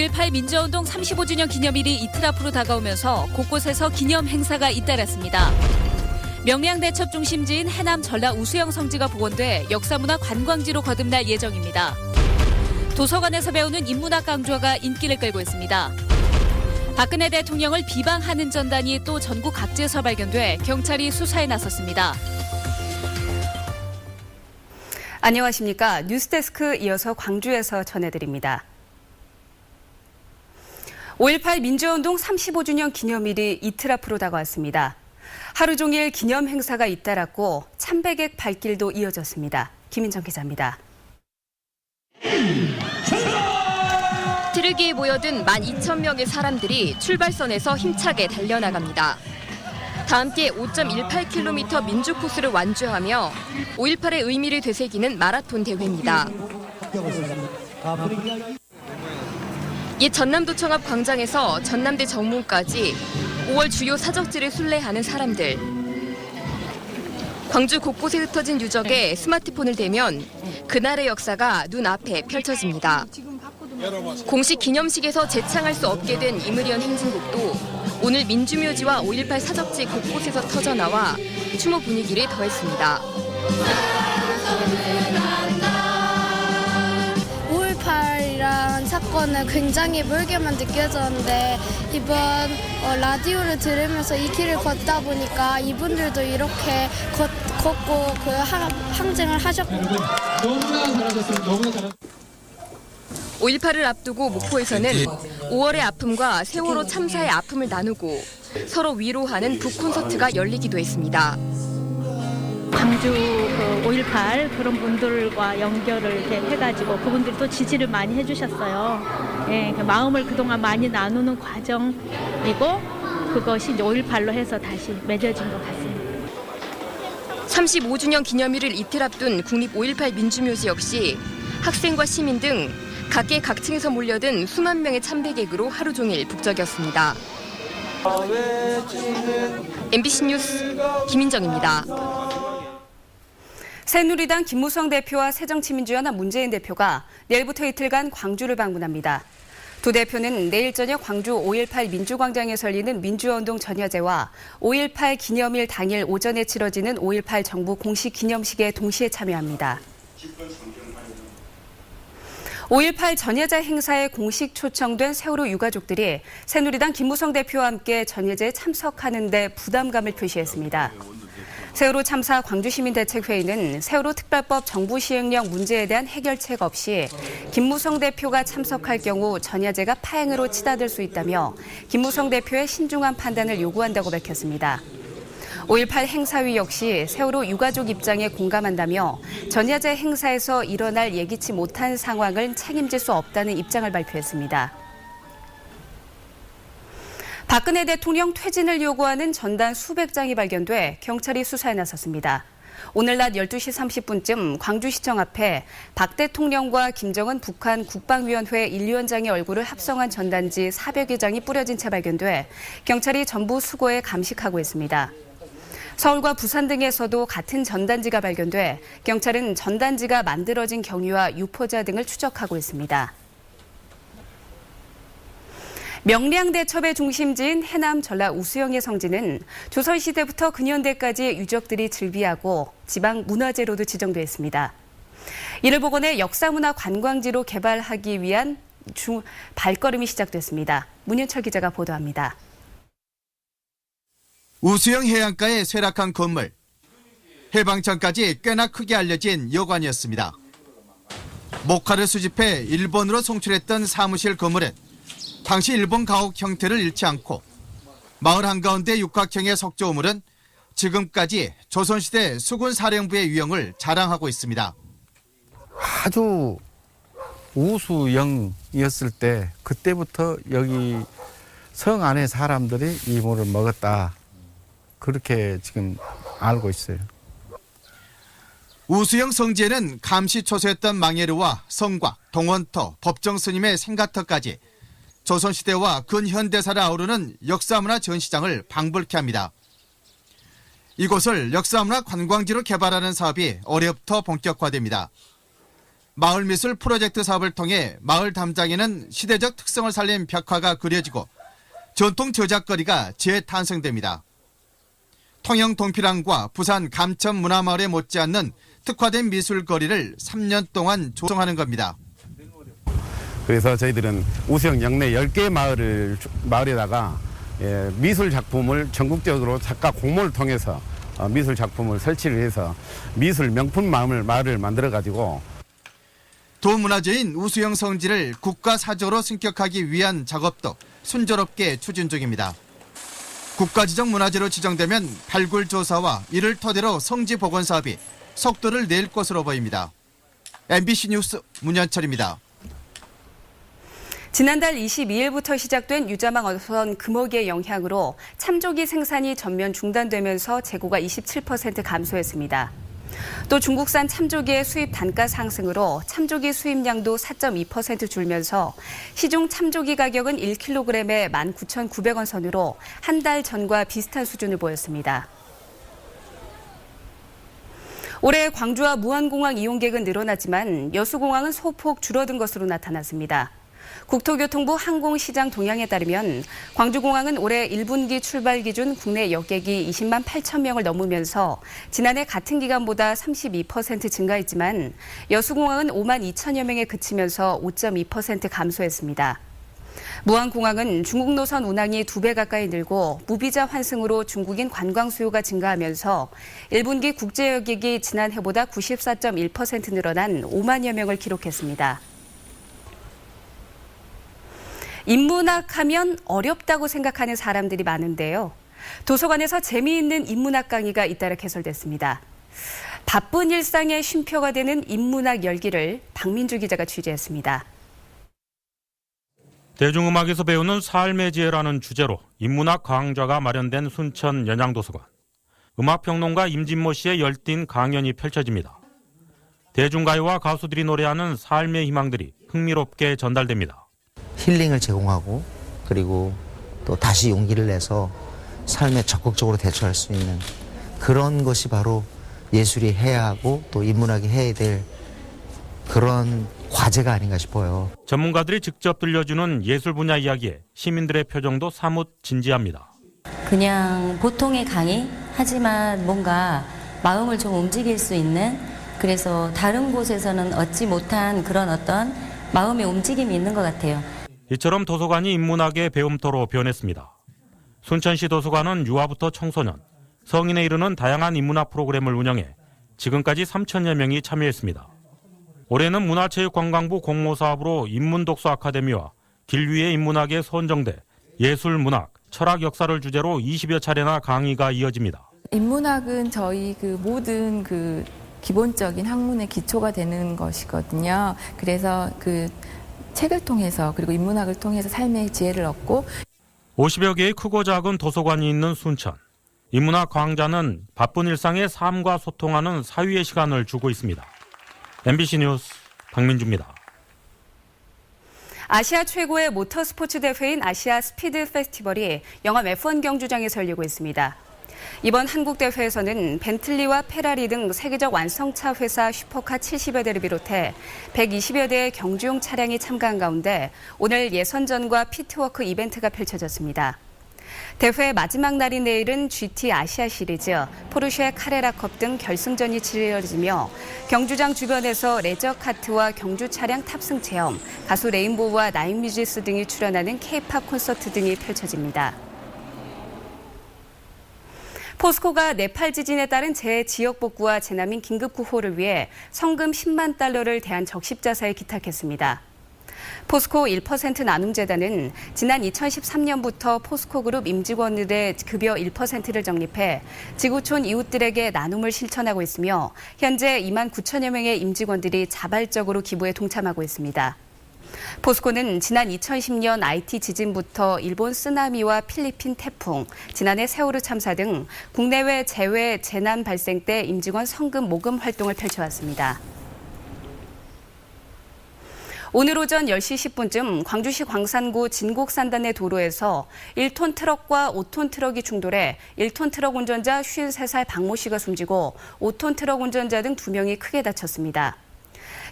5.18 민주화운동 35주년 기념일이 이틀 앞으로 다가오면서 곳곳에서 기념 행사가 잇따랐습니다. 명량대첩 중심지인 해남 전라 우수영 성지가 복원돼 역사문화 관광지로 거듭날 예정입니다. 도서관에서 배우는 인문학 강좌가 인기를 끌고 있습니다. 박근혜 대통령을 비방하는 전단이 또 전국 각지에서 발견돼 경찰이 수사에 나섰습니다. 안녕하십니까. 뉴스데스크 이어서 광주에서 전해드립니다. 5.18 민주화운동 35주년 기념일이 이틀 앞으로 다가왔습니다. 하루 종일 기념 행사가 잇따랐고 참배객 발길도 이어졌습니다. 김인정 기자입니다. 트르기에 모여든 12,000명의 사람들이 출발선에서 힘차게 달려나갑니다. 다 함께 5.18km 민주 코스를 완주하며 5.18의 의미를 되새기는 마라톤 대회입니다. 옛 전남도청 앞 광장에서 전남대 정문까지 5월 주요 사적지를 순례하는 사람들. 광주 곳곳에 흩어진 유적에 스마트폰을 대면 그날의 역사가 눈앞에 펼쳐집니다. 공식 기념식에서 재창할 수 없게 된 이무리언 행진곡도 오늘 민주묘지와 5.18 사적지 곳곳에서 터져나와 추모 분위기를 더했습니다. 5.18이란 사건은 굉장히 멀게만 느껴졌는데 이번 라디오를 들으면서 이 길을 걷다 보니까 이분들도 이렇게 걷고 그 항쟁을 하셨고 너무나 잘하셨습니다. 너무나 잘하셨습니다. 5.18을 앞두고 목포에서는 5월의 아픔과 세월호 참사의 아픔을 나누고 서로 위로하는 북콘서트가 열리기도 했습니다. 광주 5.18 그런 분들과 연결을 이렇게 해가지고 그분들이 또 지지를 많이 해주셨어요. 예, 그 마음을 그동안 많이 나누는 과정이고 그것이 이제 5.18로 해서 다시 맺어진 것 같습니다. 35주년 기념일을 이틀 앞둔 국립 5.18 민주묘지 역시 학생과 시민 등 각계 각층에서 몰려든 수만 명의 참배객으로 하루 종일 북적였습니다. MBC 뉴스 김인정입니다. 새누리당 김무성 대표와 새정치민주연합 문재인 대표가 내일부터 이틀간 광주를 방문합니다. 두 대표는 내일 저녁 광주 5.18 민주광장에서 열리는 민주화운동 전야제와 5.18 기념일 당일 오전에 치러지는 5.18 정부 공식 기념식에 동시에 참여합니다. 5.18 전야제 행사에 공식 초청된 세월호 유가족들이 새누리당 김무성 대표와 함께 전야제에 참석하는 데 부담감을 표시했습니다. 세월호 참사 광주시민대책회의는 세월호 특별법 정부 시행령 문제에 대한 해결책 없이 김무성 대표가 참석할 경우 전야제가 파행으로 치닫을 수 있다며 김무성 대표의 신중한 판단을 요구한다고 밝혔습니다. 5.18 행사위 역시 세월호 유가족 입장에 공감한다며 전야제 행사에서 일어날 예기치 못한 상황을 책임질 수 없다는 입장을 발표했습니다. 박근혜 대통령 퇴진을 요구하는 전단 수백 장이 발견돼 경찰이 수사에 나섰습니다. 오늘 낮 12시 30분쯤 광주시청 앞에 박 대통령과 김정은 북한 국방위원회 1위원장의 얼굴을 합성한 전단지 400여 장이 뿌려진 채 발견돼 경찰이 전부 수거해 감식하고 있습니다. 서울과 부산 등에서도 같은 전단지가 발견돼 경찰은 전단지가 만들어진 경위와 유포자 등을 추적하고 있습니다. 명량대첩의 중심지인 해남 전라 우수영의 성지는 조선시대부터 근현대까지의 유적들이 즐비하고 지방문화재로도 지정돼 있습니다. 이를 복원해 역사문화 관광지로 개발하기 위한 발걸음이 시작됐습니다. 문현철 기자가 보도합니다. 우수영 해안가의 쇠락한 건물. 해방 전까지 꽤나 크게 알려진 여관이었습니다. 목화를 수집해 일본으로 송출했던 사무실 건물은 당시 일본 가옥 형태를 잃지 않고 마을 한가운데 육각형의 석조 우물은 지금까지 조선시대 수군사령부의 유형을 자랑하고 있습니다. 아주 우수영이었을 때 그때부터 여기 성 안에 사람들이 이 물을 먹었다. 그렇게 지금 알고 있어요. 우수영 성지에는 감시초소였던 망예르와 성곽, 동원터, 법정 스님의 생가터까지 조선시대와 근현대사를 아우르는 역사문화 전시장을 방불케 합니다. 이곳을 역사문화 관광지로 개발하는 사업이 올해부터 본격화됩니다. 마을미술 프로젝트 사업을 통해 마을 담장에는 시대적 특성을 살린 벽화가 그려지고 전통 저작거리가 재탄생됩니다. 통영 동피랑과 부산 감천 문화마을에 못지않는 특화된 미술거리를 3년 동안 조성하는 겁니다. 그래서 저희들은 우수영 영내 10개 마을에다가 미술 작품을 전국적으로 작가 공모를 통해서 미술 작품을 설치를 해서 미술 명품 마을을 만들어가지고 도문화재인 우수영 성지를 국가사조로 승격하기 위한 작업도 순조롭게 추진 중입니다. 국가지정 문화재로 지정되면 발굴 조사와 이를 토대로 성지 복원 사업이 속도를 낼 것으로 보입니다. MBC 뉴스 문현철입니다. 지난달 22일부터 시작된 유자망 어선 금어기의 영향으로 참조기 생산이 전면 중단되면서 재고가 27% 감소했습니다. 또 중국산 참조기의 수입 단가 상승으로 참조기 수입량도 4.2% 줄면서 시중 참조기 가격은 1kg에 19,900원 선으로 한 달 전과 비슷한 수준을 보였습니다. 올해 광주와 무안공항 이용객은 늘어났지만 여수공항은 소폭 줄어든 것으로 나타났습니다. 국토교통부 항공시장 동향에 따르면 광주공항은 올해 1분기 출발 기준 국내 여객이 20만 8천 명을 넘으면서 지난해 같은 기간보다 32% 증가했지만 여수공항은 5만 2천여 명에 그치면서 5.2% 감소했습니다. 무안공항은 중국 노선 운항이 2배 가까이 늘고 무비자 환승으로 중국인 관광 수요가 증가하면서 1분기 국제 여객이 지난해보다 94.1% 늘어난 5만여 명을 기록했습니다. 인문학 하면 어렵다고 생각하는 사람들이 많은데요. 도서관에서 재미있는 인문학 강의가 잇따라 개설됐습니다. 바쁜 일상의 쉼표가 되는 인문학 열기를 박민주 기자가 취재했습니다. 대중음악에서 배우는 삶의 지혜라는 주제로 인문학 강좌가 마련된 순천 연양도서관. 음악평론가 임진모 씨의 열띤 강연이 펼쳐집니다. 대중가요와 가수들이 노래하는 삶의 희망들이 흥미롭게 전달됩니다. 힐링을 제공하고 그리고 또 다시 용기를 내서 삶에 적극적으로 대처할 수 있는 그런 것이 바로 예술이 해야 하고 또 인문학이 해야 될 그런 과제가 아닌가 싶어요. 전문가들이 직접 들려주는 예술 분야 이야기에 시민들의 표정도 사뭇 진지합니다. 그냥 보통의 강의 하지만 뭔가 마음을 좀 움직일 수 있는, 그래서 다른 곳에서는 얻지 못한 그런 어떤 마음의 움직임이 있는 것 같아요. 이처럼 도서관이 인문학의 배움터로 변했습니다. 순천시 도서관은 유아부터 청소년, 성인에 이르는 다양한 인문학 프로그램을 운영해 지금까지 3천여 명이 참여했습니다. 올해는 문화체육관광부 공모사업으로 인문독서 아카데미와 길 위의 인문학에 선정돼 예술, 문학, 철학, 역사를 주제로 20여 차례나 강의가 이어집니다. 인문학은 저희 모든 기본적인 학문의 기초가 되는 것이거든요. 그래서 책을 통해서 그리고 인문학을 통해서 삶의 지혜를 얻고 50여 개의 크고 작은 도서관이 있는 순천. 인문학 강좌는 바쁜 일상의 삶과 소통하는 사유의 시간을 주고 있습니다. MBC 뉴스 박민주입니다. 아시아 최고의 모터스포츠 대회인 아시아 스피드 페스티벌이 영암 F1 경주장에서 열리고 있습니다. 이번 한국 대회에서는 벤틀리와 페라리 등 세계적 완성차 회사 슈퍼카 70여 대를 비롯해 120여 대의 경주용 차량이 참가한 가운데 오늘 예선전과 피트워크 이벤트가 펼쳐졌습니다. 대회 마지막 날인 내일은 GT 아시아 시리즈, 포르쉐 카레라컵 등 결승전이 치러지며 경주장 주변에서 레저카트와 경주 차량 탑승 체험, 가수 레인보우와 나인뮤지스 등이 출연하는 K-팝 콘서트 등이 펼쳐집니다. 포스코가 네팔 지진에 따른 재지역 복구와 재난민 긴급 구호를 위해 성금 10만 달러를 대한적십자사에 기탁했습니다. 포스코 1% 나눔재단은 지난 2013년부터 포스코그룹 임직원들의 급여 1%를 적립해 지구촌 이웃들에게 나눔을 실천하고 있으며 현재 2만 9천여 명의 임직원들이 자발적으로 기부에 동참하고 있습니다. 포스코는 지난 2010년 IT 지진부터 일본 쓰나미와 필리핀 태풍, 지난해 세월호 참사 등 국내외 재외 재난 발생 때 임직원 성금 모금 활동을 펼쳐왔습니다. 오늘 오전 10시 10분쯤 광주시 광산구 진곡산단의 도로에서 1톤 트럭과 5톤 트럭이 충돌해 1톤 트럭 운전자 53살 박모 씨가 숨지고 5톤 트럭 운전자 등 2명이 크게 다쳤습니다.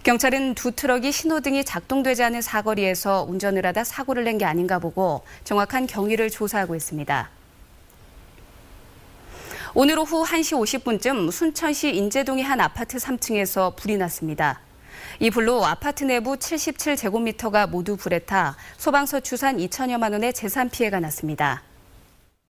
경찰은 두 트럭이 신호등이 작동되지 않은 사거리에서 운전을 하다 사고를 낸 게 아닌가 보고 정확한 경위를 조사하고 있습니다. 오늘 오후 1시 50분쯤 순천시 인제동의 한 아파트 3층에서 불이 났습니다. 이 불로 아파트 내부 77제곱미터가 모두 불에 타 소방서 추산 2천여만 원의 재산 피해가 났습니다.